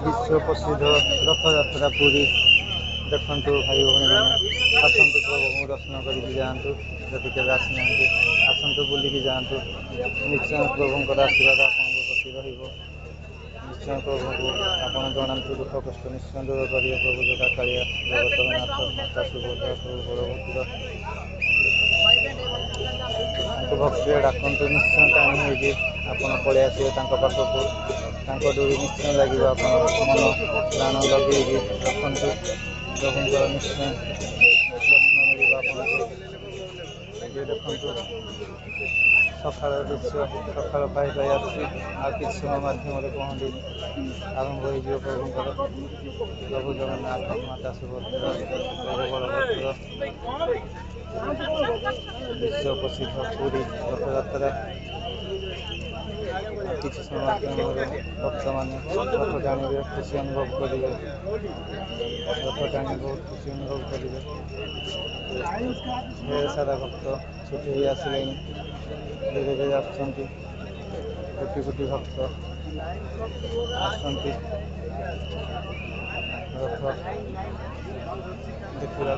विश्व प्रसिद्ध रथ यात्रा पुरी देखु भाई भौणी मैंने आसतु प्रभु दर्शन करके जातु जदि के आसना आसतु बुलिकी जातु निश्चय प्रभुंर आशीर्वाद आपको प्रति निश्चय प्रभु को आपड़ जनातु दुख कष्ट निश्चय दूर करेंगे प्रभु जगह कालिया जगतनाथ माता सुभद्रा प्रभु बलभद्र भक्ति डाकतु निश्चय टाणी होपड़ पलि आसवे पाखक डोरी निश्चय लगे आप मन प्राण लगे रखु प्रभुंर निश्चय दर्शन मिले आपको ये देखु सकाल दृश्य सकाल पाई कि समय मध्यम पहुँची आरंभ हो प्रभुंर प्रभु जगन्नाथ माता सुभद्रा प्रभु बलभद्र विश्व प्रसिद्ध पुरी रथ यात्रा किसी समय माध्यम भक्त मैंने रथ टाणी खुशी अनुभव करेंगे रथ टाणी बहुत खुशी अनुभव करेंगे ढेर सारा भक्त छुट्टी आसिले धीरे धीरे आसुँच कोटि कोटि भक्त आसुँच रथ देखा